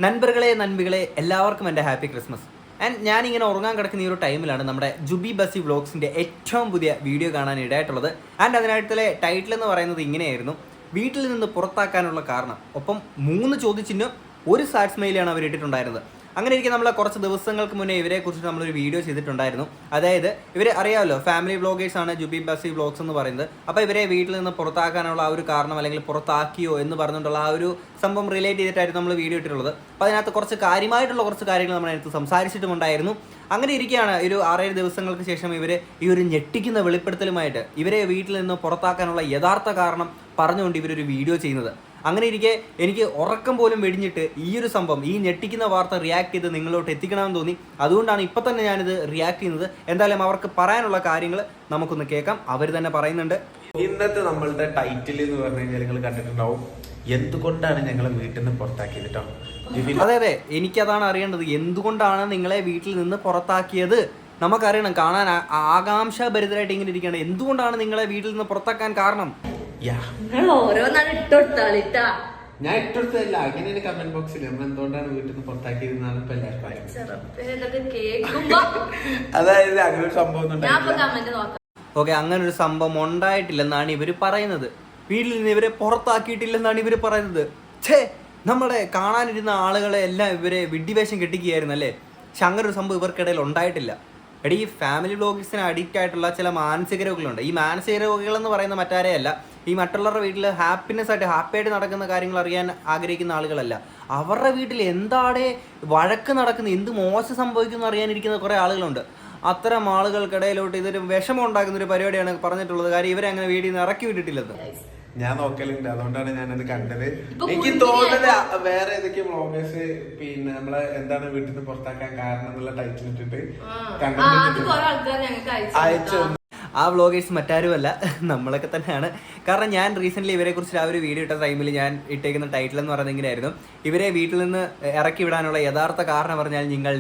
നൻപറുകളെ നൻപികളെ എല്ലാവർക്കും എൻ്റെ happy Christmas. And ഞാനിങ്ങനെ ഉറങ്ങാൻ കിടക്കുന്ന ഈ ഒരു ടൈമിലാണ് നമ്മുടെ ജുബി ബസി വ്ളോഗ്സിൻ്റെ ഏറ്റവും പുതിയ വീഡിയോ കാണാൻ ഇടയായിട്ടുള്ളത്. ആൻഡ് അതിനായിട്ടുള്ള ടൈറ്റിൽ എന്ന് പറയുന്നത് ഇങ്ങനെയായിരുന്നു: വീട്ടിൽ നിന്ന് പുറത്താക്കാനുള്ള കാരണം. ഒപ്പം 3 ചോദ്യചിഹ്നം, ഒരു സാഡ് സ്മൈലാണ് അവർ ഇട്ടിട്ടുണ്ടായിരുന്നത്. അങ്ങനെ ഇരിക്കും നമ്മൾ കുറച്ച് ദിവസങ്ങൾക്ക് മുന്നേ ഇവരെ കുറിച്ച് നമ്മളൊരു വീഡിയോ ചെയ്തിട്ടുണ്ടായിരുന്നു. അതായത് ഇവർ അറിയാമല്ലോ, ഫാമിലി വ്ളോഗേഴ്സാണ് ജുബി ബസി വ്ളോഗ്സ് എന്ന് പറയുന്നത്. അപ്പോൾ ഇവരെ വീട്ടിൽ നിന്ന് പുറത്താക്കാനുള്ള ആ ഒരു കാരണം, അല്ലെങ്കിൽ പുറത്താക്കിയോ എന്ന് പറഞ്ഞുകൊണ്ടുള്ള ആ ഒരു സംഭവം റിലേറ്റ് ചെയ്തിട്ടായിരുന്നു നമ്മൾ വീഡിയോ ഇട്ടിട്ടുള്ളത്. അപ്പോൾ അതിനകത്ത് കുറച്ച് കാര്യമായിട്ടുള്ള കുറച്ച് കാര്യങ്ങൾ നമ്മളതിനകത്ത് സംസാരിച്ചിട്ടുമുണ്ടായിരുന്നു. അങ്ങനെ ഇരിക്കുകയാണ് ഒരു 6-7 ദിവസങ്ങൾക്ക് ശേഷം ഇവർ ഈ ഒരു ഞെട്ടിക്കുന്ന വെളിപ്പെടുത്തലുമായിട്ട് ഇവരെ വീട്ടിൽ നിന്ന് പുറത്താക്കാനുള്ള യഥാർത്ഥ കാരണം പറഞ്ഞുകൊണ്ട് ഇവരൊരു വീഡിയോ ചെയ്യുന്നത്. അങ്ങനെ ഇരിക്കെ എനിക്ക് ഉറക്കം പോലും വെടിഞ്ഞിട്ട് ഈ ഒരു സംഭവം, ഈ ഞെട്ടിക്കുന്ന വാർത്ത റിയാക്ട് ചെയ്ത് നിങ്ങളോട്ട് എത്തിക്കണമെന്ന് തോന്നി. അതുകൊണ്ടാണ് ഇപ്പം തന്നെ ഞാനിത് റിയാക്ട് ചെയ്യുന്നത്. എന്തായാലും അവർക്ക് പറയാനുള്ള കാര്യങ്ങൾ നമുക്കൊന്ന് കേൾക്കാം. അവർ തന്നെ പറയുന്നുണ്ട്. ഇന്നത്തെ നമ്മളുടെ ടൈറ്റിൽ എന്ന് പറഞ്ഞു കഴിഞ്ഞാൽ നിങ്ങൾ കണ്ടിട്ടുണ്ടാവും, എന്തുകൊണ്ടാണ് ഞങ്ങളെ വീട്ടിൽ നിന്ന് പുറത്താക്കിയത് കേട്ടോ. അതെ, എനിക്കതാണ് അറിയേണ്ടത്. എന്തുകൊണ്ടാണ് നിങ്ങളെ വീട്ടിൽ നിന്ന് പുറത്താക്കിയത് നമുക്കറിയണം. കാണാൻ ആകാംക്ഷാഭരിതരായിട്ട് ഇങ്ങനെ ഇരിക്കുകയാണ്. എന്തുകൊണ്ടാണ് നിങ്ങളെ വീട്ടിൽ നിന്ന് പുറത്താക്കാൻ കാരണം? ഞാൻ ഇട്ടെടുത്തല്ല, അങ്ങനെ കമന്റ് ബോക്സിൽ നമ്മൾ എന്തുകൊണ്ടാണ് വീട്ടിൽ നിന്ന് പുറത്താക്കിയതെന്നാണ് ഇപ്പൊ എല്ലാവർക്കും. അതായത് അങ്ങനെ ഒരു സംഭവം ഓക്കെ, അങ്ങനെ ഒരു സംഭവം ഉണ്ടായിട്ടില്ലെന്നാണ് ഇവർ പറയുന്നത്. വീട്ടിൽ നിന്ന് ഇവരെ പുറത്താക്കിയിട്ടില്ലെന്നാണ് ഇവർ പറയുന്നത്. ഛേ, നമ്മുടെ കാണാനിരുന്ന ആളുകളെ എല്ലാം ഇവരെ വിഡ്ഢിവേഷം കെട്ടിക്കുകയായിരുന്നു അല്ലേ. പക്ഷെ അങ്ങനെ ഒരു സംഭവം ഇവർക്കിടയിൽ ഉണ്ടായിട്ടില്ല. എടീ, ഈ ഫാമിലി വ്ളോഗ്സിന് അഡിക്റ്റ് ആയിട്ടുള്ള ചില മാനസിക രോഗികളുണ്ട്. ഈ മാനസിക രോഗികളെന്ന് പറയുന്ന മറ്റാരെയല്ല, ഈ മറ്റുള്ളവരുടെ വീട്ടിൽ ഹാപ്പിയായിട്ട് നടക്കുന്ന കാര്യങ്ങൾ അറിയാൻ ആഗ്രഹിക്കുന്ന ആളുകളല്ല. അവരുടെ വീട്ടിൽ എന്താണ് വഴക്ക് നടക്കുന്നത്, എന്ത് മോശം സംഭവിക്കുന്നു അറിയാനിരിക്കുന്ന കുറേ ആളുകളുണ്ട്. അത്തരം ആളുകൾക്കിടയിലോട്ട് ഇതൊരു വിഷമം ഉണ്ടാക്കുന്ന ഒരു പരിപാടിയാണ് പറഞ്ഞിട്ടുള്ളത്. കാര്യം ഇവരെ അങ്ങനെ വീട്ടിൽ നിന്ന് ഇറക്കി വിട്ടിട്ടില്ലത്. ഞാൻ നോക്കലുണ്ട്, അതുകൊണ്ടാണ് ഞാനത് കണ്ടത്. എനിക്ക് തോന്നുന്നത് വേറെ ഏതൊക്കെ വ്ളോഗേഴ്സ് പിന്നെ നമ്മളെ എന്താണ് വീട്ടിൽ നിന്ന് പുറത്താക്കാൻ കാരണം എന്നുള്ള ടൈറ്റിൽ ഇട്ടിട്ട് അയച്ചു. ആ വ്ളോഗേഴ്സ് മറ്റാരുമല്ല, നമ്മളൊക്കെ തന്നെയാണ്. കാരണം ഞാൻ റീസെൻ്റ്ലി ഇവരെ കുറിച്ച് ആ ഒരു വീഡിയോ ഇട്ട ടൈമിൽ ഞാൻ ഇട്ടേക്കുന്ന ടൈറ്റിൽ എന്ന് പറയുന്നത് ഇങ്ങനെയായിരുന്നു: ഇവരെ വീട്ടിൽ നിന്ന് ഇറക്കി വിടാനുള്ള യഥാർത്ഥ കാരണം പറഞ്ഞാൽ നിങ്ങൾ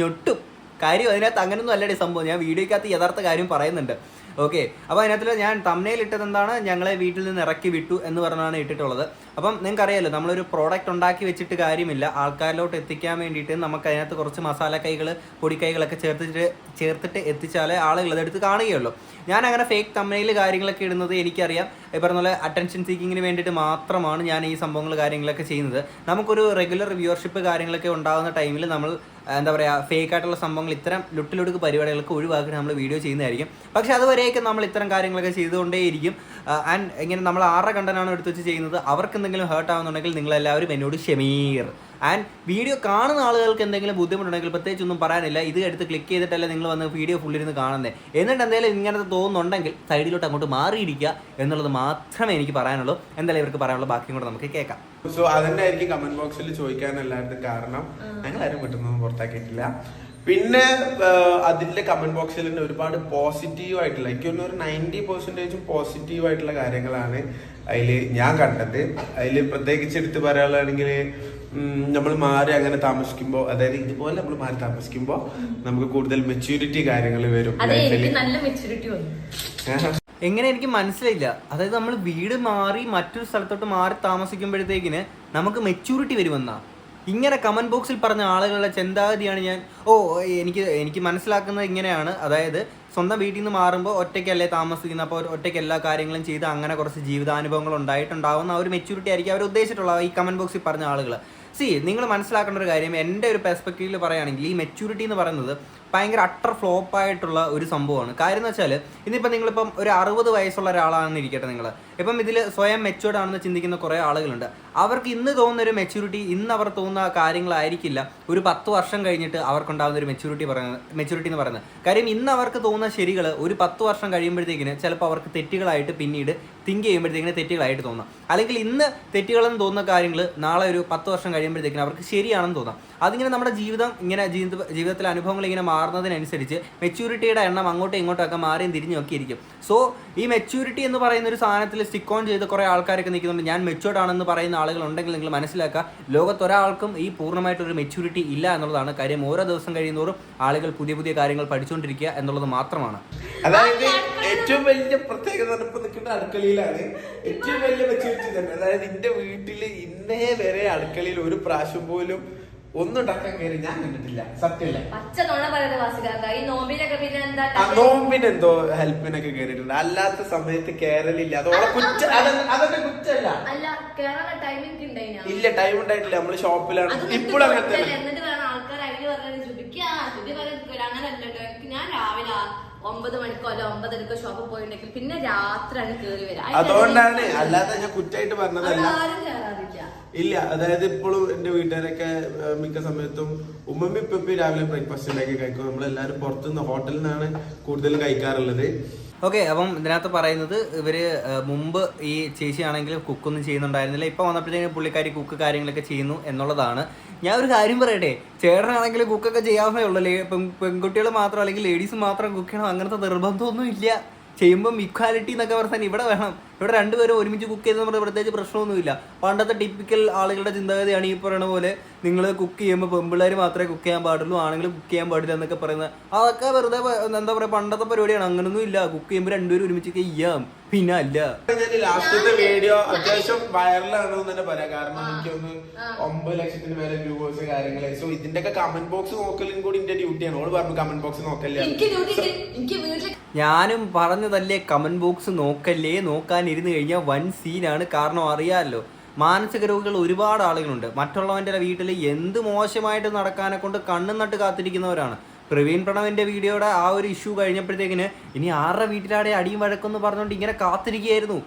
ഞൊട്ടും. കാര്യം അതിനകത്ത് അങ്ങനൊന്നും അല്ലടി സംഭവം. ഞാൻ വീഡിയോക്കകത്ത് യഥാർത്ഥ കാര്യം പറയുന്നുണ്ട്. ഓക്കെ, അപ്പോൾ അതിനകത്ത് ഞാൻ തംബ്നെയിൽ ഇട്ടത് എന്താണ്, ഞങ്ങളെ വീട്ടിൽ നിന്ന് ഇറക്കി വിട്ടു എന്ന് പറഞ്ഞാണ് ഇട്ടിട്ടുള്ളത്. അപ്പം നിങ്ങൾക്ക് അറിയാമല്ലോ, നമ്മളൊരു പ്രോഡക്റ്റ് ഉണ്ടാക്കി വെച്ചിട്ട് കാര്യമില്ല. ആൾക്കാരിലോട്ട് എത്തിക്കാൻ വേണ്ടിയിട്ട് നമുക്ക് അതിനകത്ത് കുറച്ച് മസാല കൈകൾ, പൊടിക്കൈകളൊക്കെ ചേർത്തിട്ട് എത്തിച്ചാലേ ആളുകൾ അതെടുത്ത് കാണുകയുള്ളൂ. ഞാൻ അങ്ങനെ ഫേക്ക് തംബ്നെയിൽ കാര്യങ്ങളൊക്കെ ഇടുന്നത് എനിക്കറിയാം. ഈ പറഞ്ഞ പോലെ അറ്റൻഷൻ സീക്കിങ്ങിന് വേണ്ടിയിട്ട് മാത്രമാണ് ഞാൻ ഈ സംഭവങ്ങൾ കാര്യങ്ങളൊക്കെ ചെയ്യുന്നത്. നമുക്കൊരു റെഗുലർ വ്യൂവർഷിപ്പ് കാര്യങ്ങളൊക്കെ ഉണ്ടാകുന്ന ടൈമിൽ നമ്മൾ എന്താ പറയുക, ഫേക്കായിട്ടുള്ള സംഭവങ്ങൾ, ഇത്തരം ലുട്ടിലൊടുക്ക് പരിപാടികളൊക്കെ ഒഴിവാക്കി നമ്മൾ വീഡിയോ ചെയ്യുന്നതായിരിക്കും. പക്ഷേ അതുവരെയൊക്കെ നമ്മൾ ഇത്തരം കാര്യങ്ങളൊക്കെ ചെയ്തുകൊണ്ടേയിരിക്കും. ആൻഡ് ഇങ്ങനെ നമ്മൾ ആരുടെ കണ്ടനാണ് എടുത്ത് വെച്ച് ചെയ്യുന്നത്, അവർക്ക് എന്തെങ്കിലും ഹേർട്ട് ആവുന്നുണ്ടെങ്കിൽ നിങ്ങളെല്ലാവരും എന്നോട് ക്ഷമീർ. ആൻഡ് വീഡിയോ കാണുന്ന ആളുകൾക്ക് എന്തെങ്കിലും ബുദ്ധിമുട്ടുണ്ടെങ്കിൽ പ്രത്യേകിച്ചൊന്നും പറയാനില്ല. ഇത് എടുത്ത് ക്ലിക്ക് ചെയ്തിട്ടല്ല നിങ്ങൾ വന്ന് വീഡിയോ ഫുള്ളിരുന്ന് കാണുന്നത്. എന്നിട്ട് എന്തെങ്കിലും ഇങ്ങനത്തെ തോന്നുന്നുണ്ടെങ്കിൽ സൈഡിലോട്ട് അങ്ങോട്ട് മാറിയിരിക്കുക എന്നുള്ളത് മാത്രമേ എനിക്ക് പറയാനുള്ളൂ. എന്തായാലും ഇവർക്ക് പറയാനുള്ള ബാക്കിയും കൂടെ നമുക്ക് കേൾക്കാം. സോ അതന്നെ ആയിരിക്കും കമന്റ് ബോക്സിൽ ചോദിക്കാൻ എല്ലാവരും കാരണം. ഞങ്ങളാരും വീട്ടിൽ പുറത്താക്കിയിട്ടില്ല. പിന്നെ അതിന്റെ കമന്റ് ബോക്സിൽ തന്നെ ഒരുപാട് പോസിറ്റീവ് ആയിട്ടുള്ള, എനിക്ക് തോന്നുന്നു ഒരു 90% പോസിറ്റീവ് ആയിട്ടുള്ള കാര്യങ്ങളാണ് അതിൽ ഞാൻ കണ്ടത്. അതിൽ പ്രത്യേകിച്ച് എടുത്ത് പറയാനുള്ളതാണെങ്കിൽ, നമ്മൾ മാറി അങ്ങനെ താമസിക്കുമ്പോൾ, അതായത് ഇതുപോലെ നമ്മൾ മാറി താമസിക്കുമ്പോൾ നമുക്ക് കൂടുതൽ മെച്യൂരിറ്റി കാര്യങ്ങൾ വരും. എങ്ങനെ എനിക്ക് മനസ്സിലായില്ല. അതായത് നമ്മൾ വീട് മാറി മറ്റൊരു സ്ഥലത്തോട്ട് മാറി താമസിക്കുമ്പോഴത്തേക്കിന് നമുക്ക് മെച്യൂരിറ്റി വരുമെന്നാ ഇങ്ങനെ കമന്റ് ബോക്സിൽ പറഞ്ഞ ആളുകളുടെ ചിന്താഗതിയാണ് എനിക്ക് മനസ്സിലാക്കുന്നത് ഇങ്ങനെയാണ്. അതായത് സ്വന്തം വീട്ടിൽ നിന്ന് മാറുമ്പോൾ ഒറ്റയ്ക്കല്ലേ താമസിക്കുന്നത്, അപ്പോൾ ഒറ്റയ്ക്ക് എല്ലാ കാര്യങ്ങളും ചെയ്ത് അങ്ങനെ കുറച്ച് ജീവിതാനുഭവങ്ങൾ ഉണ്ടായിട്ടുണ്ടാവുന്ന ആ ഒരു മെച്യൂരിറ്റി ആയിരിക്കും അവർ ഉദ്ദേശിച്ചിട്ടുള്ള ഈ കമന്റ് ബോക്സിൽ പറഞ്ഞ ആളുകൾ. നിങ്ങൾ മനസ്സിലാക്കേണ്ട ഒരു കാര്യം, എൻ്റെ ഒരു പെർസ്പെക്റ്റീവിൽ പറയുകയാണെങ്കിൽ ഈ മെച്യൂരിറ്റി എന്ന് പറയുന്നത് ഭയങ്കര അട്ടർ ഫ്ലോപ്പായിട്ടുള്ള ഒരു സംഭവമാണ്. കാര്യം എന്ന് വെച്ചാൽ, ഇന്നിപ്പം നിങ്ങളിപ്പം ഒരു 60 വയസ്സുള്ള ഒരാളാണെന്ന് ഇരിക്കട്ടെ, നിങ്ങൾ ഇപ്പം ഇതിൽ സ്വയം മെച്യൂർഡ് ആണെന്ന് ചിന്തിക്കുന്ന കുറേ ആളുകളുണ്ട്. അവർക്ക് ഇന്ന് തോന്നുന്ന ഒരു മെച്യൂരിറ്റി ഇന്ന് അവർ തോന്നുന്ന കാര്യങ്ങളായിരിക്കില്ല ഒരു 10 വർഷം കഴിഞ്ഞിട്ട് അവർക്കുണ്ടാകുന്ന ഒരു മെച്യൂരിറ്റി എന്ന് പറയുന്നത്. കാര്യം ഇന്ന് അവർക്ക് തോന്നുന്ന ശരികൾ ഒരു 10 വർഷം കഴിയുമ്പോഴത്തേക്കിന് ചിലപ്പോൾ അവർക്ക് തെറ്റുകളായിട്ട് പിന്നീട് തിങ്ക് ചെയ്യുമ്പോഴത്തേക്കിന് തെറ്റുകളായിട്ട് തോന്നാം. അല്ലെങ്കിൽ ഇന്ന് തെറ്റുകളെന്ന് തോന്നുന്ന കാര്യങ്ങൾ നാളെ ഒരു 10 വർഷം കഴിയുമ്പോഴത്തേക്കിന് അവർക്ക് ശരിയാണെന്ന് തോന്നാം. അതിങ്ങനെ നമ്മുടെ ജീവിതത്തിലെ അനുഭവങ്ങൾ ഇങ്ങനെ മാറുന്നതിനനുസരിച്ച് മെച്യൂരിറ്റിയുടെ എണ്ണം അങ്ങോട്ടും ഇങ്ങോട്ടും ഒക്കെ മാറിയും തിരിഞ്ഞും ഒക്കെ ഇരിക്കും. സോ ഈ മെച്യൂരിറ്റി എന്ന് പറയുന്ന ഒരു സാധനത്തിൽ സ്റ്റിക്ക് ഓൺ ചെയ്ത് കുറേ ആൾക്കാരൊക്കെ നിൽക്കുന്നുണ്ട്. ഞാൻ മെച്യൂർഡ് ആണെന്ന് പറയുന്ന ആളുകളുണ്ടെങ്കിൽ നിങ്ങൾ മനസ്സിലാക്കുക, ലോകത്തൊരാൾക്കും ഈ പൂർണ്ണമായിട്ടൊരു മെച്യൂരിറ്റി ഇല്ല എന്നുള്ളതാണ് കാര്യം. ഓരോ ദിവസം കഴിയുന്നതോറും ആളുകൾ പുതിയ പുതിയ കാര്യങ്ങൾ പഠിച്ചുകൊണ്ടിരിക്കുക എന്നുള്ളത് മാത്രമാണ്. അതായത് ഏറ്റവും വലിയ പ്രത്യേകത ഇപ്പൊ നിൽക്കുന്ന അടുക്കളയിലാണ് ഏറ്റവും വലിയ മെച്യൂരിറ്റി തന്നെ. അതായത് എന്റെ വീട്ടില് ഇന്നേ വരെ അടുക്കളയിൽ ഒരു പ്രാവശ്യം പോലും ഒന്നും ഉണ്ടാക്കാൻ കയറി ഞാൻ കണ്ടിട്ടില്ല. സത്യമല്ലേ? നോമ്പിനെന്തോ ഹെൽപ്പിനൊക്കെ കയറിയിട്ടുണ്ട്, അല്ലാത്ത സമയത്ത് കേരളില്ല. അതോടെ അതൊക്കെ കുറ്റല്ല. ഇല്ല, ടൈം ഉണ്ടായിട്ടില്ല. നമ്മള് ഷോപ്പിലാണ് ഇപ്പോഴും. അങ്ങനത്തെ ഞാൻ രാവിലെ 9 മണിക്കോ അല്ല 9:30 ഷോപ്പിൽ പോയിട്ടുണ്ടെങ്കിൽ പിന്നെ രാത്രിയാണ് കേറി വരാം. അതുകൊണ്ടാണ്, അല്ലാതെ ഞാൻ കുറ്റായിട്ട് പറഞ്ഞതല്ല. ഇല്ല, അതായത് ഇപ്പോഴും എന്റെ വീട്ടുകാരൊക്കെ മിക്ക സമയത്തും ഉമ്മമ്മി ഇപ്പി രാവിലെ ബ്രേക്ക്ഫാസ്റ്റ് ഉണ്ടാക്കി കഴിക്കും. നമ്മളെല്ലാരും പുറത്തുനിന്ന് ഹോട്ടലിൽ നിന്നാണ് കൂടുതലും കഴിക്കാറുള്ളത്. ഓക്കെ, അപ്പം ഇതിനകത്ത് പറയുന്നത് ഇവർ മുമ്പ് ഈ ചേച്ചിയാണെങ്കിൽ കുക്കൊന്നും ചെയ്യുന്നുണ്ടായിരുന്നില്ല. ഇപ്പം വന്നപ്പോഴത്തേക്കും പുള്ളിക്കാരി കുക്ക് കാര്യങ്ങളൊക്കെ ചെയ്യുന്നു എന്നുള്ളതാണ്. ഞാൻ ഒരു കാര്യം പറയട്ടെ, ചേട്ടനാണെങ്കിൽ കുക്കൊക്കെ ചെയ്യാവുന്നേ ഉള്ളൂ. പെൺകുട്ടികൾ മാത്രം അല്ലെങ്കിൽ ലേഡീസ് മാത്രം കുക്ക് ചെയ്യണം അങ്ങനത്തെ നിർബന്ധമൊന്നും ഇല്ല. ചെയ്യുമ്പം ഇക്വാലിറ്റി എന്നൊക്കെ പറഞ്ഞാൽ ഇവിടെ വേണം. ഇവിടെ രണ്ടുപേരും ഒരുമിച്ച് കുക്ക് ചെയ്തെന്ന് പറഞ്ഞാൽ പ്രത്യേകിച്ച് പ്രശ്നമൊന്നുമില്ല. പണ്ടത്തെ ടിപ്പിക്കൽ ആളുകളുടെ ചിന്താഗതിയാണ് ഈ പറയുന്ന പോലെ നിങ്ങൾ കുക്ക് ചെയ്യുമ്പോൾ പെൺപിള്ളേർ മാത്രമേ കുക്ക് ചെയ്യാൻ പാടുള്ളൂ, ആണെങ്കിൽ കുക്ക് ചെയ്യാൻ പാടില്ല എന്നൊക്കെ പറയുന്നത്. അതൊക്കെ വെറുതെ എന്താ പറയുക, പണ്ടത്തെ പരിപാടിയാണ്. അങ്ങനൊന്നും ഇല്ല. കുക്ക് ചെയ്യുമ്പോൾ രണ്ടുപേരും ഒരുമിച്ച് ചെയ്യാം, പിന്നെ അല്ല. ഞാൻ ലാസ്റ്റത്തെ വീഡിയോ അത്യാവശ്യം വൈറലാണെന്ന് തന്നെ പറയാം. കാരണം എനിക്കൊന്ന് 9 ലക്ഷത്തിന് മേലെ വ്യൂവേഴ്സ് കാര്യങ്ങള്. സോ ഇതിന്റെ ഒക്കെ കമന്റ് ബോക്സ് നോക്കലും കൂടി എന്റെ ഡ്യൂട്ടിയാണ്. ഓള് പറഞ്ഞു കമന്റ് ബോക്സ് നോക്കല്ലേ. ഞാനും പറഞ്ഞതല്ലേ കമന്റ് ബോക്സ് നോക്കല്ലേ. നോക്കാനിരുന്ന് കഴിഞ്ഞാൽ വൻ സീനാണ്. കാരണം അറിയാമല്ലോ, മാനസിക രോഗികൾ ഒരുപാട് ആളുകളുണ്ട്. മറ്റുള്ളവൻ്റെ വീട്ടിൽ എന്ത് മോശമായിട്ട് നടക്കാനെ കൊണ്ട് കണ്ണും നട്ട് കാത്തിരിക്കുന്നവരാണ്. പ്രവീൺ പ്രണവിന്റെ വീഡിയോയുടെ ആ ഒരു ഇഷ്യൂ കഴിഞ്ഞപ്പോഴത്തേക്കിന് ഇനി ആരുടെ വീട്ടിലാടെ അടിയും വഴക്കെന്ന് പറഞ്ഞുകൊണ്ട് ഇങ്ങനെ കാത്തിരിക്കുകയായിരുന്നു.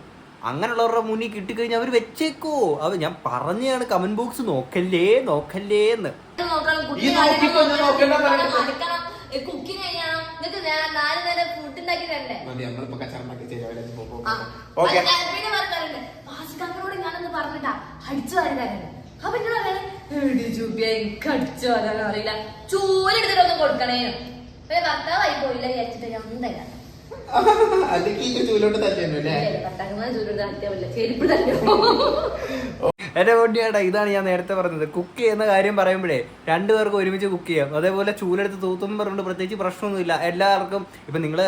അങ്ങനെയുള്ളവരുടെ മുന്നിൽ കിട്ടിക്കഴിഞ്ഞാൽ അവർ വെച്ചേക്കോ. അത് ഞാൻ പറഞ്ഞാണ് കമന്റ് ബോക്സ് നോക്കല്ലേ നോക്കല്ലേ എന്ന്. കുക്കിംഗ് ചെയ്യണം, നിങ്ങൾക്ക് 4 നേരം ഫുഡ് ഉണ്ടാക്കി തരണ്ടേ. പിന്നെ പറഞ്ഞാലുണ്ട് വാസിക്കാക്കനോട് ഞാനൊന്ന് പറഞ്ഞിട്ടാ അടിച്ചു വാരുകാരുണ്ട്. അപ്പൊ എന്നോട് എനിക്ക് അടിച്ചു വരാൻ അറിയില്ല, ചൂലെടുത്തിട്ടൊന്നും കൊടുക്കണേ. ഭർത്താവായി പോയില്ല വിചാരിച്ചിട്ട് ഞാൻ ഒന്നും തരാം. എന്റെ പൊന്നിയേട്ടാ, ഇതാണ് ഞാൻ നേരത്തെ പറഞ്ഞത്. കുക്ക് ചെയ്യുന്ന കാര്യം പറയുമ്പോഴേ രണ്ടുപേർക്കും ഒരുമിച്ച് കുക്ക് ചെയ്യാം. അതേപോലെ ചൂലെടുത്ത് തൂത്തും പറഞ്ഞുകൊണ്ട് പ്രത്യേകിച്ച് പ്രശ്നമൊന്നുമില്ല. എല്ലാവർക്കും ഇപ്പം നിങ്ങൾ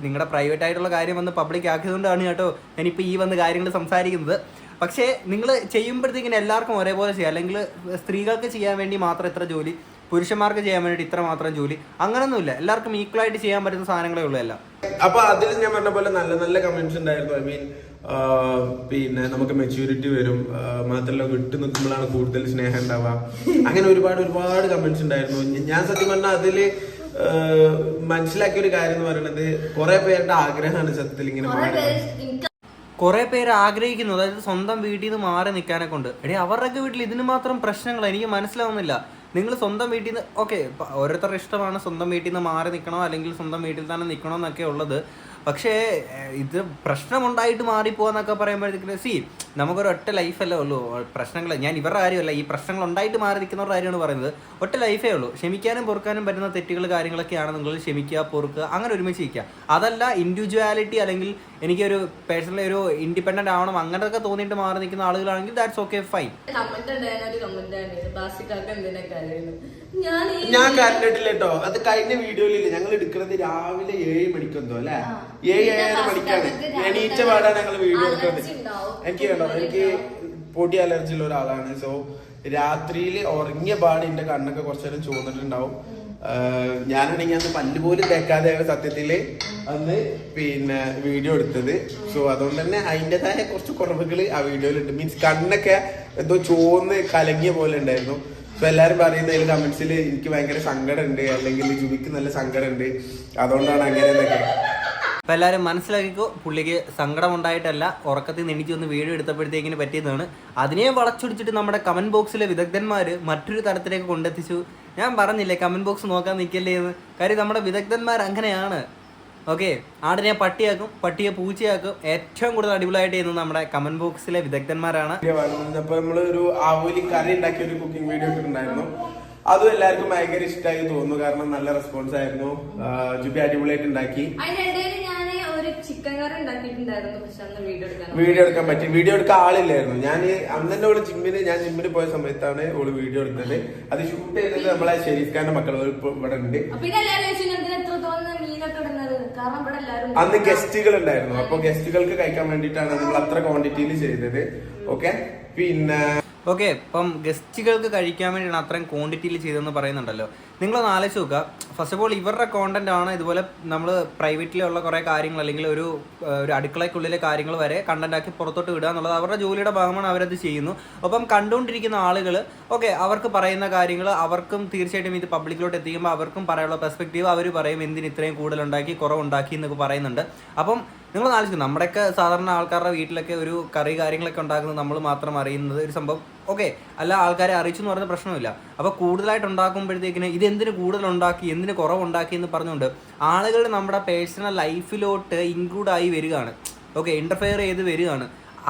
നിങ്ങളുടെ പ്രൈവറ്റ് ആയിട്ടുള്ള കാര്യം വന്ന് പബ്ലിക് ആക്കിയതുകൊണ്ടാണ് കേട്ടോ ഞാനിപ്പോൾ ഈ വന്ന് കാര്യങ്ങൾ സംസാരിക്കുന്നത്. പക്ഷേ നിങ്ങൾ ചെയ്യുമ്പോഴത്തേക്കിന് എല്ലാവർക്കും ഒരേപോലെ ചെയ്യാം. അല്ലെങ്കിൽ സ്ത്രീകൾക്ക് ചെയ്യാൻ വേണ്ടി മാത്രം ഇത്ര ജോലി, പുരുഷന്മാർക്ക് ചെയ്യാൻ വേണ്ടിയിട്ട് ഇത്ര മാത്രം ജോലി, അങ്ങനൊന്നുമില്ല. എല്ലാവർക്കും ഈക്വലായിട്ട് ചെയ്യാൻ പറ്റുന്ന സാധനങ്ങളേ ഉള്ളൂ എല്ലാം. അപ്പൊ അതിൽ ഞാൻ പറഞ്ഞ പോലെ നല്ല നല്ല കമന്റ്സ് ഉണ്ടായിരുന്നു. ഐ മീൻ പിന്നെ നമുക്ക് മെച്യൂരിറ്റി വരും, മാത്രമല്ല വിട്ടു നിൽക്കുമ്പോഴാണ് കൂടുതൽ സ്നേഹം ഉണ്ടാവുക. അങ്ങനെ ഒരുപാട് ഒരുപാട് കമന്റ്സ് ഉണ്ടായിരുന്നു. ഞാൻ സത്യം പറഞ്ഞാൽ അതില് മനസ്സിലാക്കിയ ഒരു കാര്യം എന്ന് പറയുന്നത് കുറെ പേരുടെ ആഗ്രഹമാണ് സത്യത്തിൽ ഇങ്ങനെ കുറെ പേര് ആഗ്രഹിക്കുന്നു, അതായത് സ്വന്തം വീട്ടിൽ നിന്ന് മാറി നിൽക്കാനെ കൊണ്ട്. അവരുടെയൊക്കെ വീട്ടിൽ ഇതിന് മാത്രം പ്രശ്നങ്ങൾ എനിക്ക് മനസ്സിലാവുന്നില്ല. നിങ്ങൾ സ്വന്തം വീട്ടിൽ നിന്ന് ഓക്കെ, ഓരോരുത്തരുടെ ഇഷ്ടമാണ് സ്വന്തം വീട്ടിൽ നിന്ന് മാറി നിൽക്കണോ അല്ലെങ്കിൽ സ്വന്തം വീട്ടിൽ തന്നെ നിൽക്കണോ എന്നൊക്കെ ഉള്ളത്. പക്ഷേ ഇത് പ്രശ്നമുണ്ടായിട്ട് മാറിപ്പോവാന്നൊക്കെ പറയുമ്പോഴത്തേക്ക് നമുക്കൊരു ഒറ്റ ലൈഫല്ലേ ഉള്ളൂ. പ്രശ്നങ്ങൾ ഞാൻ ഇവരുടെ കാര്യമല്ല, ഈ പ്രശ്നങ്ങൾ ഉണ്ടായിട്ട് മാറി നിൽക്കുന്നവരുടെ കാര്യമാണ് പറയുന്നത്. ഒറ്റ ലൈഫേ ഉള്ളൂ. ക്ഷമിക്കാനും പൊറുക്കാനും പറ്റുന്ന തെറ്റുകൾ കാര്യങ്ങളൊക്കെയാണ് നിങ്ങൾ ക്ഷമിക്കുക, പൊറുക്കുക, അങ്ങനെ ഒരുമിച്ച് ഇരിക്കുക. അതല്ല ഇൻഡിവിജ്വാലിറ്റി അല്ലെങ്കിൽ എനിക്കൊരു പേഴ്സണലി ഒരു ഇൻഡിപെൻഡന്റ് ആവണം അങ്ങനെയൊക്കെ തോന്നിയിട്ട് മാറി നിൽക്കുന്ന ആളുകളാണെങ്കിൽ ദാറ്റ്സ് ഓക്കെ, ഫൈൻ. ഞാൻ കണ്ടിട്ടില്ല കേട്ടോ. അത് കഴിഞ്ഞ വീഡിയോയിലില്ല. ഞങ്ങൾ എടുക്കുന്നത് രാവിലെ 7 മണിക്കെന്തോ അല്ലെ, 7-7:30 മണിക്കാണ്. എണീറ്റ പാടാണ് ഞങ്ങൾ വീഡിയോ എടുക്കുന്നത്. എനിക്ക് കേട്ടോ, എനിക്ക് പൊടി അലർജി ഉള്ള ഒരാളാണ്. സോ രാത്രിയിൽ ഉറങ്ങിയ പാട് എന്റെ കണ്ണൊക്കെ കുറച്ചു നേരം ചുവന്നിട്ടുണ്ടാവും. ഞാനാണെങ്കിൽ അന്ന് പല്ല് പോലും തേക്കാതെയാണ് സത്യത്തില് അന്ന് പിന്നെ വീഡിയോ എടുത്തത്. സോ അതുകൊണ്ട് തന്നെ അതിൻ്റെതായ കുറച്ച് കുറവുകൾ ആ വീഡിയോയിലുണ്ട്. മീൻസ് കണ്ണൊക്കെ എന്തോ ചുവന്ന് കലങ്ങിയ പോലെ ഉണ്ടായിരുന്നു. അപ്പൊ എല്ലാരും പറയുന്നതിൽ കമന്റ്സിൽ എനിക്ക് ഭയങ്കര സങ്കടം ഉണ്ട്, അല്ലെങ്കിൽ ജുബിക്ക് നല്ല സങ്കടം ഉണ്ട്, അതുകൊണ്ടാണ് അങ്ങനെയൊക്കെ. അപ്പം എല്ലാവരും മനസ്സിലാക്കിക്കോ, പുള്ളിക്ക് സങ്കടം ഉണ്ടായിട്ടല്ല, ഉറക്കത്തിൽ നെണിച്ച് വന്ന് വീഡിയോ എടുത്തപ്പോഴത്തേക്കിന് പറ്റിയതാണ്. അതിനെ വളച്ചൊടിച്ചിട്ട് നമ്മുടെ കമന്റ് ബോക്സിലെ വിദഗ്ധന്മാർ മറ്റൊരു തരത്തിലേക്ക് കൊണ്ടെത്തിച്ചു. ഞാൻ പറഞ്ഞില്ലേ കമന്റ് ബോക്സ് നോക്കാൻ നിൽക്കല്ലേ എന്ന്. കാര്യം നമ്മുടെ വിദഗ്ധന്മാർ അങ്ങനെയാണ്. ഓക്കെ, ആടിനെ പട്ടിയാക്കും, പട്ടിയെ പൂച്ചയാക്കും. ഏറ്റവും കൂടുതൽ അടിപൊളിയായിട്ട് ചെയ്യുന്നത് നമ്മുടെ കമന്റ് ബോക്സിലെ വിദഗ്ധന്മാരാണ്. അപ്പൊ നമ്മള് ഒരു ആവോലി കറി ഉണ്ടാക്കിയ ഒരു കുക്കിംഗ് വീഡിയോ ഇട്ടിട്ടുണ്ടായിരുന്നു. അതും എല്ലാവർക്കും ഭയങ്കര ഇഷ്ടമായി തോന്നുന്നു. കാരണം നല്ല റെസ്പോൺസ് ആയിരുന്നു. ജുബി അടിപൊളിയായിട്ട് ഉണ്ടാക്കി. അതിനിടയിൽ ഞാൻ ഒരു ചിക്കൻ കറി ഉണ്ടാക്കിയിട്ടുണ്ടായിരുന്നു. പക്ഷെ അന്ന് വീഡിയോ എടുക്കാൻ പറ്റി. വീഡിയോ എടുക്കാൻ ആളില്ലായിരുന്നു. ഞാൻ അന്ന് തന്നെ ഓള് ജിമ്മിന് പോയ സമയത്താണ് ഓള് വീഡിയോ എടുത്തത്. അത് ഷൂട്ട് ചെയ്തത് നമ്മളെ ഷെരീഫ് ഖാന്റെ മക്കൾ ഇവിടെ ഉണ്ട്. അന്ന് ഗസ്റ്റുകൾ ഉണ്ടായിരുന്നു. അപ്പൊ ഗസ്റ്റുകൾക്ക് കഴിക്കാൻ വേണ്ടിയിട്ടാണ് നമ്മൾ അത്ര ക്വാണ്ടിറ്റിയിൽ ചെയ്തത്. ഓക്കെ, പിന്നെ ഓക്കെ, ഇപ്പം ഗസ്റ്റുകൾക്ക് കഴിക്കാൻ വേണ്ടിയാണ് അത്രയും ക്വാണ്ടിറ്റിയിൽ ചെയ്തതെന്ന് പറയുന്നുണ്ടല്ലോ. നിങ്ങളൊന്ന് ആലോചിച്ച് നോക്കുക. ഫസ്റ്റ് ഓഫ് ഓൾ ഇവരുടെ കോണ്ടന്റ് ആണ് ഇതുപോലെ നമ്മൾ പ്രൈവറ്റിലുള്ള കുറേ കാര്യങ്ങൾ അല്ലെങ്കിൽ ഒരു അടുക്കളയ്ക്കുള്ളിലെ കാര്യങ്ങൾ വരെ കണ്ടന്റ് ആക്കി പുറത്തോട്ട് വിടുക എന്നുള്ളത് അവരുടെ ജോലിയുടെ ഭാഗമാണ്. അവരത് ചെയ്യുന്നു. അപ്പം കണ്ടുകൊണ്ടിരിക്കുന്ന ആളുകൾ ഓക്കെ, അവർക്ക് പറയുന്ന കാര്യങ്ങൾ അവർക്കും തീർച്ചയായിട്ടും ഇത് പബ്ലിക്കിലോട്ട് എത്തിക്കുമ്പോൾ അവർക്കും പറയാനുള്ള പെർസ്പെക്റ്റീവ് അവർ പറയും എന്തിന് ഇത്രയും കൂടുതലുണ്ടാക്കി കുറവുണ്ടാക്കി എന്നൊക്കെ പറയുന്നുണ്ട്. അപ്പം നിങ്ങൾ ആലോചിക്കും, നമ്മുടെയൊക്കെ സാധാരണ ആൾക്കാരുടെ വീട്ടിലൊക്കെ ഒരു കറി കാര്യങ്ങളൊക്കെ ഉണ്ടാക്കുന്നത് നമ്മൾ മാത്രം അറിയുന്നത് ഒരു സംഭവം ഓക്കെ, അല്ല ആൾക്കാരെ അറിയിച്ചു എന്ന് പറയുന്ന പ്രശ്നമില്ല. അപ്പോൾ കൂടുതലായിട്ട് ഉണ്ടാക്കുമ്പോഴത്തേക്കിന് ഇത് എന്തിന് കൂടുതലുണ്ടാക്കി എന്തിന് കുറവുണ്ടാക്കി എന്ന് പറഞ്ഞുകൊണ്ട് ആളുകൾ നമ്മുടെ പേഴ്സണൽ ലൈഫിലോട്ട് ഇൻക്ലൂഡ് ആയി വരികയാണ്. ഓക്കെ, ഇൻ്റർഫെയർ ചെയ്ത് വരികയാണ്.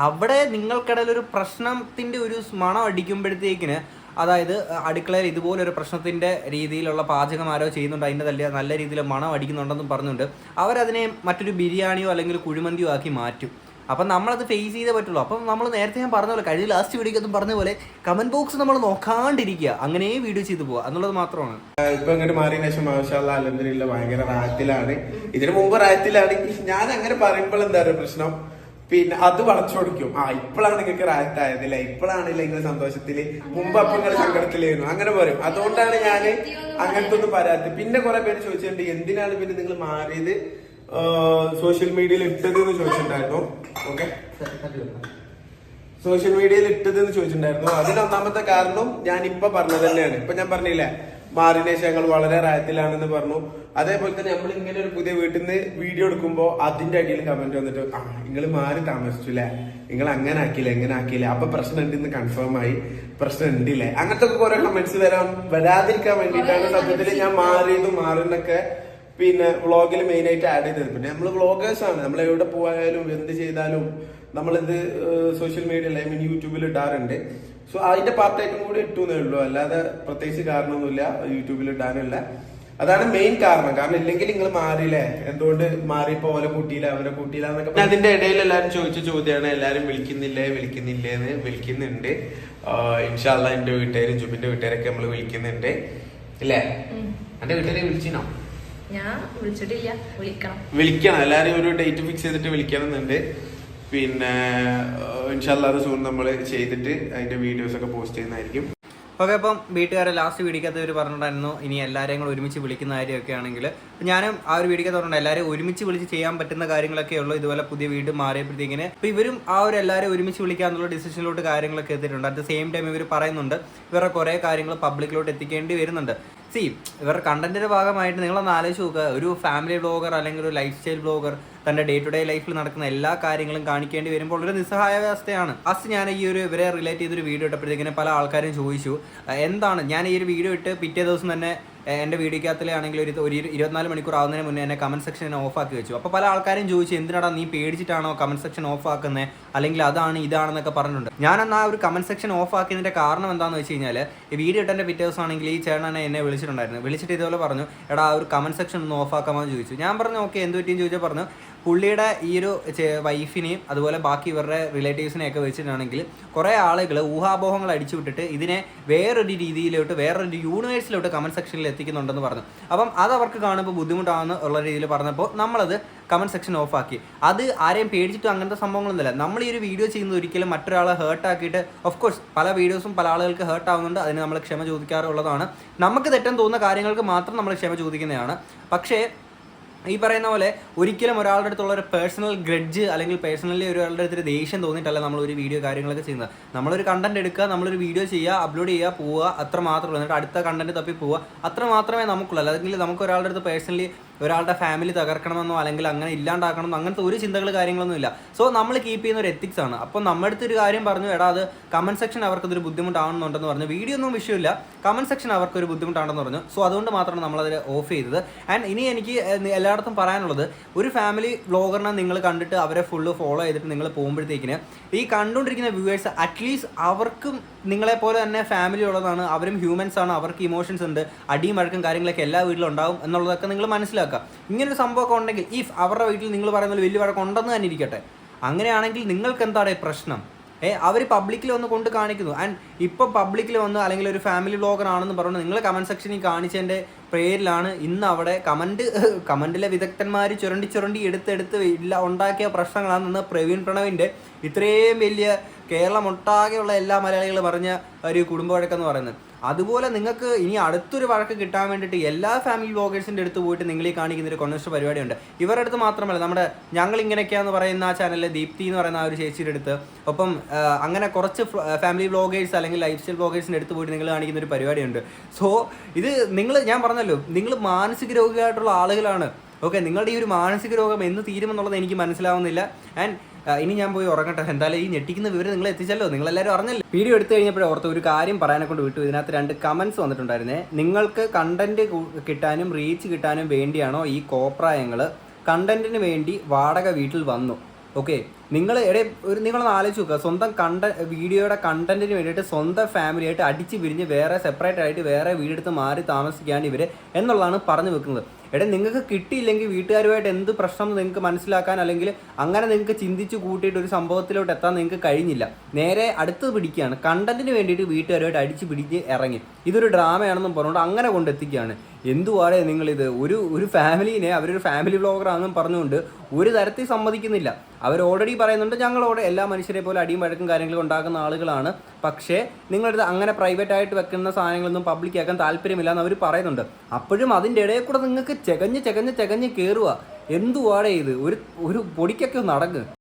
അവിടെ നിങ്ങൾക്കിടയിൽ ഒരു പ്രശ്നത്തിൻ്റെ ഒരു മണം അടിക്കുമ്പോഴത്തേക്കിന്, അതായത് അടുക്കളയിൽ ഇതുപോലൊരു പ്രശ്നത്തിൻ്റെ രീതിയിലുള്ള പാചകം ആരോ ചെയ്യുന്നുണ്ട്, അതിൻ്റെ നല്ല രീതിയിൽ മണം അടിക്കുന്നുണ്ടെന്നും പറഞ്ഞുകൊണ്ട് അവരതിനെ മറ്റൊരു ബിരിയാണിയോ അല്ലെങ്കിൽ കുഴിമന്തിയോ ആക്കി മാറ്റും. അപ്പം നമ്മളത് ഫേസ് ചെയ്തേ പറ്റുള്ളൂ. അപ്പം നമ്മൾ നേരത്തെ ഞാൻ പറഞ്ഞ പോലെ, കഴിഞ്ഞ ലാസ്റ്റ് വീഡിയോക്കൊന്നും പറഞ്ഞ പോലെ കമന്റ് ബോക്സ് നമ്മൾ നോക്കാണ്ടിരിക്കുക, അങ്ങനെ വീഡിയോ ചെയ്തു പോവുക എന്നുള്ളത് മാത്രമാണ്. ഇപ്പൊ ഇങ്ങോട്ട് മാറിയ ശേഷം മാഷാഅല്ലാഹ് അൽഹംദുലില്ലാ ഭയങ്കര റാഹത്തിലാണ്. ഇതിനു മുമ്പ് റാഹത്തിലാണ്. ഞാൻ അങ്ങനെ പറയുമ്പോൾ എന്താ പറയുക പ്രശ്നം, പിന്നെ അത് വളച്ചു കൊടുക്കും. ഇപ്പോഴാണ് നിങ്ങൾക്ക് റാഹത്തായതില്ല, ഇപ്പോഴാണില്ല നിങ്ങൾ സന്തോഷത്തില്, മുമ്പ് അപ്പൊ നിങ്ങൾ സങ്കടത്തിലായിരുന്നു, അങ്ങനെ പറയും. അതുകൊണ്ടാണ് ഞാൻ അങ്ങനത്തെ ഒന്നും പറയാത്തത്. പിന്നെ കുറെ പേര് ചോദിച്ചിട്ടുണ്ട് എന്തിനാണ് പിന്നെ നിങ്ങൾ മാറിയത് സോഷ്യൽ മീഡിയയിൽ ഇട്ടത് എന്ന് ചോദിച്ചിട്ടുണ്ടായിരുന്നു. ഓക്കെ, സോഷ്യൽ മീഡിയയിൽ ഇട്ടത് എന്ന് ചോദിച്ചിട്ടുണ്ടായിരുന്നു. അതിനൊന്നാമത്തെ കാരണം ഞാൻ ഇപ്പൊ പറഞ്ഞത് തന്നെയാണ്. ഇപ്പൊ ഞാൻ പറഞ്ഞില്ലേ, മാറിയ ശേഷം ഞങ്ങൾ വളരെ റായത്തിലാണെന്ന് പറഞ്ഞു. അതേപോലെ തന്നെ നമ്മൾ ഇങ്ങനെ ഒരു പുതിയ വീട്ടിൽ നിന്ന് വീഡിയോ എടുക്കുമ്പോൾ അതിന്റെ അടിയിൽ കമന്റ് വന്നിട്ട് നിങ്ങൾ മാറി താമസിച്ചു അല്ലേ, നിങ്ങൾ അങ്ങനെ ആക്കിയില്ല എങ്ങനെ ആക്കിയില്ല, അപ്പൊ പ്രശ്നം ഉണ്ടെന്ന് കൺഫേം ആയി, പ്രശ്നം ഉണ്ടില്ലേ, അങ്ങനത്തെ കുറെ കമന്റ്സ് വരാതിരിക്കാൻ വേണ്ടിയിട്ടാണ് സത്യത്തിൽ ഞാൻ മാറുന്നൊക്കെ പിന്നെ വ്ളോഗിൽ മെയിൻ ആയിട്ട് ആഡ് ചെയ്തത്. പിന്നെ നമ്മൾ വ്ളോഗേഴ്സ് ആണ്, നമ്മൾ എവിടെ പോയാലും എന്ത് ചെയ്താലും നമ്മളിത് സോഷ്യൽ മീഡിയയിൽ ഐ മീൻ യൂട്യൂബിൽ ഇടാറുണ്ട്. സോ അതിന്റെ പാർട്ടായിട്ടും കൂടി ഇട്ടുന്നേ ഉള്ളൂ, അല്ലാതെ പ്രത്യേകിച്ച് കാരണമൊന്നുമില്ല യൂട്യൂബിൽ ഇടാനല്ല. അതാണ് മെയിൻ കാരണം. കാരണം ഇല്ലെങ്കിൽ നിങ്ങൾ മാറിയില്ലേ, എന്തുകൊണ്ട് മാറിയപ്പോ ഓലെ കൂട്ടിയില്ല അവരെ കൂട്ടിയില്ല എന്നൊക്കെ. അതിന്റെ ഇടയിൽ എല്ലാരും ചോദിച്ച ചോദ്യമാണ്, എല്ലാരും വിളിക്കുന്നില്ലേന്ന്. വിളിക്കുന്നുണ്ട് ഇൻഷാ അല്ലാഹ്. എന്റെ വീട്ടുകാരും ജുബിന്റെ വീട്ടുകാരൊക്കെ നമ്മൾ വിളിക്കുന്നുണ്ട് ഇല്ലേ? എന്റെ വീട്ടുകാരെ വിളിച്ചിനോ? ഞാൻ വിളിച്ചിട്ടില്ല, വിളിക്കണം. എല്ലാരും ഒരു ഡേറ്റ് ഫിക്സ് ചെയ്തിട്ട് വിളിക്കണം എന്നുണ്ട്. പിന്നെ ഇൻഷാ അല്ലാഹ് അത് സൂൺ നമ്മൾ ചെയ്തിട്ട് അതിന്റെ വീഡിയോസ് ഒക്കെ പോസ്റ്റ് ചെയ്യുന്നതായിരിക്കും. ഓക്കെ, അപ്പം വീട്ടുകാരെ ലാസ്റ്റ് വീഡിയോക്കകത്ത് ഇവർ പറഞ്ഞിട്ടുണ്ടായിരുന്നു ഇനി എല്ലാവരെയും കൂടെ ഒരുമിച്ച് വിളിക്കുന്ന കാര്യമൊക്കെ ആണെങ്കിൽ ഞാനും ആ ഒരു വീഡിയോക്കകത്ത് പറഞ്ഞിട്ടുണ്ട് എല്ലാവരും ഒരുമിച്ച് വിളിച്ച് ചെയ്യാൻ പറ്റുന്ന കാര്യങ്ങളൊക്കെ ഉള്ളൂ. ഇതുപോലെ പുതിയ വീട് മാറിയപ്പോഴത്തേക്കിന് അപ്പോൾ ഇവരും ആ ഒരു എല്ലാവരും ഒരുമിച്ച് വിളിക്കാന്നുള്ള ഡിസിഷനിലോട്ട് കാര്യങ്ങളൊക്കെ എത്തിയിട്ടുണ്ട്. അറ്റ് ദ സെയിം ടൈം ഇവർ പറയുന്നുണ്ട് ഇവരുടെ കുറേ കാര്യങ്ങൾ പബ്ലിക്കിലോട്ട് എത്തിക്കേണ്ടി വരുന്നുണ്ട്. ഇവരുടെ കണ്ടന്റിന്റെ ഭാഗമായിട്ട് നിങ്ങളൊന്ന് ആലോചിച്ച് നോക്കുക, ഒരു ഫാമിലി ബ്ലോഗർ അല്ലെങ്കിൽ ഒരു ലൈഫ് സ്റ്റൈൽ ബ്ലോഗർ തന്റെ ഡേ ടു ഡേ ലൈഫിൽ നടക്കുന്ന എല്ലാ കാര്യങ്ങളും കാണിക്കേണ്ടി വരുമ്പോൾ ഒരു നിസ്സഹായാവസ്ഥയാണ്. ഞാൻ ഈ ഒരു ഇവരെ റിലേറ്റ് ചെയ്തൊരു വീഡിയോ ഇട്ടപ്പോഴത്തേക്കിന് പല ആൾക്കാരും ചോദിച്ചു എന്താണ് ഞാൻ ഈ ഒരു വീഡിയോ ഇട്ട് പിറ്റേ ദിവസം തന്നെ എൻ്റെ വീഡിയോക്കകത്തിലെ ആണെങ്കിൽ ഒരു 24 മണിക്കൂർ ആവുന്നതിന് മുന്നേ എന്നെ കമന്റ് സെക്ഷൻ ഓഫ് ആക്കി വെച്ചു. അപ്പോൾ പല ആൾക്കാരും ചോദിച്ചു എന്തിനാടാ നീ പേടിച്ചിട്ടാണോ കമന്റ് സെക്ഷൻ ഓഫ് ആക്കുന്നത്, അല്ലെങ്കിൽ അതാണ് ഇതാണെന്നൊക്കെ പറഞ്ഞിട്ടുണ്ട്. ഞാനെന്നാ ആ ഒരു കമന്റ് സെക്ഷൻ ഓഫ് ആക്കിയതിന്റെ കാരണം എന്താണെന്ന് വെച്ച് കഴിഞ്ഞാൽ ഈ വീഡിയോ ഇട്ടെൻ്റെ പിറ്റേ ദിവസം ആണെങ്കിൽ ഈ ചേട്ടനെ എന്നെ വിളിച്ചിട്ട് ഇതുപോലെ പറഞ്ഞു എടാ ആ ഒരു കമന്റ് സെക്ഷൻ ഒന്ന് ഓഫ് ആക്കാമോ എന്ന് ചോദിച്ചു. ഞാൻ പറഞ്ഞു ഓക്കെ എന്ത് പറ്റിയെന്ന് ചോദിച്ചാൽ പറഞ്ഞു പുള്ളിയുടെ ഈ ഒരു വൈഫിനെയും അതുപോലെ ബാക്കി ഇവരുടെ റിലേറ്റീവ്സിനെയൊക്കെ വെച്ചിട്ടാണെങ്കിൽ കുറേ ആളുകൾ ഊഹാപോഹങ്ങൾ അടിച്ചു വിട്ടിട്ട് ഇതിനെ വേറൊരു രീതിയിലോട്ട് വേറൊരു യൂണിവേഴ്സിലോട്ട് കമന്റ് സെക്ഷനിൽ എത്തിക്കുന്നുണ്ടെന്ന് പറഞ്ഞു. അപ്പം അത് അവർക്ക് കാണുമ്പോൾ ബുദ്ധിമുട്ടാണെന്ന് ഉള്ള രീതിയിൽ പറഞ്ഞപ്പോൾ നമ്മളത് കമന്റ് സെക്ഷൻ ഓഫ് ആക്കി. അത് ആരെയും പേടിച്ചിട്ടും അങ്ങനത്തെ സംഭവങ്ങളൊന്നുമില്ല. നമ്മൾ ഈ ഒരു വീഡിയോ ചെയ്യുന്നത് ഒരിക്കലും മറ്റൊരാളെ ഹേർട്ടാക്കിയിട്ട് ഓഫ് കോഴ്സ് പല വീഡിയോസും പല ആളുകൾക്ക് ഹേർട്ട് ആവുന്നുണ്ട്, അതിന് നമ്മൾ ക്ഷമ ചോദിക്കാറുള്ളതാണ്. നമുക്ക് തെറ്റെന്ന് തോന്നുന്ന കാര്യങ്ങൾക്ക് മാത്രം നമ്മൾ ക്ഷമ ചോദിക്കുന്നതാണ്. പക്ഷേ ഈ പറയുന്ന പോലെ ഒരിക്കലും ഒരാളുടെ അടുത്തുള്ള ഒരു പേഴ്സണൽ ഗ്രഡ്ജ് അല്ലെങ്കിൽ പേഴ്സണലി ഒരാളുടെ അടുത്തൊരു ദേഷ്യം തോന്നിയിട്ടല്ല നമ്മളൊരു വീഡിയോ കാര്യങ്ങളൊക്കെ ചെയ്യുന്നത്. നമ്മളൊരു കണ്ടന്റ് എടുക്കുക, നമ്മളൊരു വീഡിയോ ചെയ്യുക, അപ്ലോഡ് ചെയ്യുക, പോവുക, അത്ര മാത്രമേ ഉള്ളൂ. എന്നിട്ട് അടുത്ത കണ്ടന്റ് തപ്പി പോവുക, അത്ര മാത്രമേ നമുക്കുള്ളൂ. അല്ലെങ്കിൽ നമുക്ക് ഒരാളുടെ അടുത്ത് പേഴ്സണലി ഒരാളുടെ ഫാമിലി തകർക്കണമെന്നോ അല്ലെങ്കിൽ അങ്ങനെ ഇല്ലാണ്ടാക്കണമെന്നോ അങ്ങനത്തെ ഒരു ചിന്തകൾ കാര്യങ്ങളൊന്നും ഇല്ല. സോ നമ്മൾ കീപ്പ് ചെയ്യുന്ന ഒരു എത്തിക്സ് ആണ്. അപ്പോൾ നമ്മുടെ അടുത്തൊരു കാര്യം പറഞ്ഞു, എടാ അത് കമന്റ് സെക്ഷൻ അവർക്കതൊരു ബുദ്ധിമുട്ടാണെന്നുണ്ടെന്ന് പറഞ്ഞു. വീഡിയോ ഒന്നും വിഷയമില്ല, കമന്റ് സെക്ഷൻ അവർക്കൊരു ബുദ്ധിമുട്ടാണെന്ന് പറഞ്ഞു. സോ അതുകൊണ്ട് മാത്രമാണ് നമ്മളത് ഓഫ് ചെയ്തത്. ആൻഡ് ഇനി എനിക്ക് എല്ലായിടത്തും പറയാനുള്ളത്, ഒരു ഫാമിലി വ്ളോഗറിനെ നിങ്ങൾ കണ്ടിട്ട് അവരെ ഫുള്ള് ഫോളോ ചെയ്തിട്ട് നിങ്ങൾ പോകുമ്പോഴത്തേക്കിന് ഈ കണ്ടുകൊണ്ടിരിക്കുന്ന വ്യൂവേഴ്സ് അറ്റ്ലീസ്റ്റ് അവർക്കും നിങ്ങളെപ്പോലെ തന്നെ ഫാമിലി ഉള്ളതാണ്, അവരും ഹ്യൂമൻസ് ആണ്, അവർക്ക് ഇമോഷൻസ് ഉണ്ട്, അടിയും വഴക്കും കാര്യങ്ങളൊക്കെ എല്ലാ വീട്ടിലും ഉണ്ടാവും എന്നുള്ളതൊക്കെ നിങ്ങൾ മനസ്സിലാക്കുക. ഇങ്ങനൊരു സംഭവമൊക്കെ ഉണ്ടെങ്കിൽ ഇഫ് അവരുടെ വീട്ടിൽ നിങ്ങൾ പറയുന്നത് വലിയ വഴക്കുണ്ടെന്ന് തന്നെ ഇരിക്കട്ടെ, അങ്ങനെയാണെങ്കിൽ നിങ്ങൾക്ക് എന്താണ് പ്രശ്നം? അവർ പബ്ലിക്കിൽ വന്ന് കൊണ്ട് കാണിക്കുന്നു. ആൻഡ് ഇപ്പം പബ്ലിക്കിൽ വന്ന് അല്ലെങ്കിൽ ഒരു ഫാമിലി വ്ളോഗർ ആണെന്ന് പറഞ്ഞു നിങ്ങൾ കമൻറ്റ് സെക്ഷനിൽ കാണിച്ചതിൻ്റെ പേരിലാണ് ഇന്ന് അവിടെ കമൻറ്റിലെ വിദഗ്ധന്മാർ ചുരണ്ടി എടുത്തെടുത്ത് ഇല്ല ഉണ്ടാക്കിയ പ്രശ്നങ്ങളാണ് ഇന്ന് പ്രവീൺ പ്രണവിൻ്റെ ഇത്രയും വലിയ കേരളം ഒട്ടാകെയുള്ള എല്ലാ മലയാളികളും പറഞ്ഞ ഒരു കുടുംബ വഴക്കെന്ന് പറയുന്നത്. അതുപോലെ നിങ്ങൾക്ക് ഇനി അടുത്തൊരു വഴക്ക് കിട്ടാൻ വേണ്ടിയിട്ട് എല്ലാ ഫാമിലി വ്ളോഗേഴ്സിൻ്റെ അടുത്ത് പോയിട്ട് നിങ്ങൾ ഈ കാണിക്കുന്ന ഒരു കൊന്നസ്റ്റ് പരിപാടിയുണ്ട്. ഇവരുടെ അടുത്ത് മാത്രമല്ല, നമ്മുടെ ഞങ്ങൾ ഇങ്ങനെയൊക്കെയാന്ന് പറയുന്ന ആ ചാനലിലെ ദീപ്തി എന്ന് പറയുന്ന ആ ഒരു ചേച്ചിയുടെ അടുത്ത്, ഒപ്പം അങ്ങനെ കുറച്ച് ഫാമിലി വ്ളോഗേഴ്സ് അല്ലെങ്കിൽ ലൈഫ് സ്റ്റൈൽ വ്ളോഗേഴ്സിൻ്റെ അടുത്ത് പോയിട്ട് നിങ്ങൾ കാണിക്കുന്ന ഒരു പരിപാടിയുണ്ട്. സോ ഇത് ഞാൻ പറഞ്ഞല്ലോ, നിങ്ങൾ മാനസിക രോഗിയായിട്ടുള്ള ആളുകളാണ്. ഓക്കെ, നിങ്ങളുടെ ഈ ഒരു മാനസിക രോഗം എന്ന് തീരുമെന്നുള്ളത് എനിക്ക് മനസ്സിലാവുന്നില്ല. ആൻഡ് ഇനി ഞാൻ പോയി ഉറങ്ങട്ടെ. എന്തായാലും ഈ ഞെട്ടിക്കുന്ന വിവരം നിങ്ങൾ എത്തിച്ചല്ലോ, നിങ്ങളെല്ലാവരും അറിഞ്ഞല്ലോ. വീഡിയോ എടുത്തു കഴിഞ്ഞപ്പോഴേ ഓർത്ത് ഒരു കാര്യം പറയാനെ കൊണ്ട് വിട്ടു. ഇതിനകത്ത് 2 കമൻസ് വന്നിട്ടുണ്ടായിരുന്നേ. നിങ്ങൾക്ക് കണ്ടന്റ് കിട്ടാനും റീച്ച് കിട്ടാനും വേണ്ടിയാണോ ഈ കോപ്രായങ്ങൾ? കണ്ടന്റിന് വേണ്ടി വാടക വീട്ടിൽ വന്നു. ഓക്കെ, നിങ്ങളൊന്ന് ആലോചിച്ച് നോക്കുക. സ്വന്തം വീഡിയോയുടെ കണ്ടന്റിന് വേണ്ടിയിട്ട് സ്വന്തം ഫാമിലിയായിട്ട് അടിച്ച് പിരിഞ്ഞ് വേറെ സെപ്പറേറ്റ് ആയിട്ട് വേറെ വീടെടുത്ത് മാറി താമസിക്കാണ്ട് ഇവർ എന്നുള്ളതാണ് പറഞ്ഞു വെക്കുന്നത്. നിങ്ങൾക്ക് കിട്ടിയില്ലെങ്കിൽ വീട്ടുകാരുമായിട്ട് എന്ത് പ്രശ്നം നിങ്ങൾക്ക് മനസ്സിലാക്കാൻ അല്ലെങ്കിൽ അങ്ങനെ നിങ്ങൾക്ക് ചിന്തിച്ച് കൂട്ടിയിട്ട് ഒരു സംഭവത്തിലോട്ട് എത്താൻ നിങ്ങൾക്ക് കഴിഞ്ഞില്ല. നേരെ അടുത്ത് പിടിക്കുകയാണ്, കണ്ടന്റിന് വേണ്ടിയിട്ട് വീട്ടുകാരുമായിട്ട് അടിച്ച് പിടിച്ച് ഇറങ്ങി ഇതൊരു ഡ്രാമയാണെന്നും പറഞ്ഞുകൊണ്ട് അങ്ങനെ കൊണ്ടെത്തിക്കുകയാണ്. എന്തുവാടെ നിങ്ങളിത്? ഒരു ഫാമിലീനെ അവരൊരു ഫാമിലി വ്ളോഗറാണെന്നും പറഞ്ഞുകൊണ്ട് ഒരു തരത്തിൽ സമ്മതിക്കുന്നില്ല. അവർ ഓൾറെഡി പറയുന്നുണ്ട് ഞങ്ങളോട് എല്ലാ മനുഷ്യരെ പോലെ അടിയും വഴക്കും കാര്യങ്ങളും ഉണ്ടാക്കുന്ന ആളുകളാണ്, പക്ഷേ നിങ്ങളിത് അങ്ങനെ പ്രൈവറ്റ് ആയിട്ട് വെക്കുന്ന സാധനങ്ങളൊന്നും പബ്ലിക്കാക്കാൻ താല്പര്യമില്ല എന്ന് അവർ പറയുന്നുണ്ട്. അപ്പോഴും അതിൻ്റെ ഇടയിൽ കൂടെ നിങ്ങൾക്ക് ചെകഞ്ഞ് കയറുക. എന്തുവാടെ ഇത്? ഒരു പൊടിക്കൊക്കെ നടക്ക്.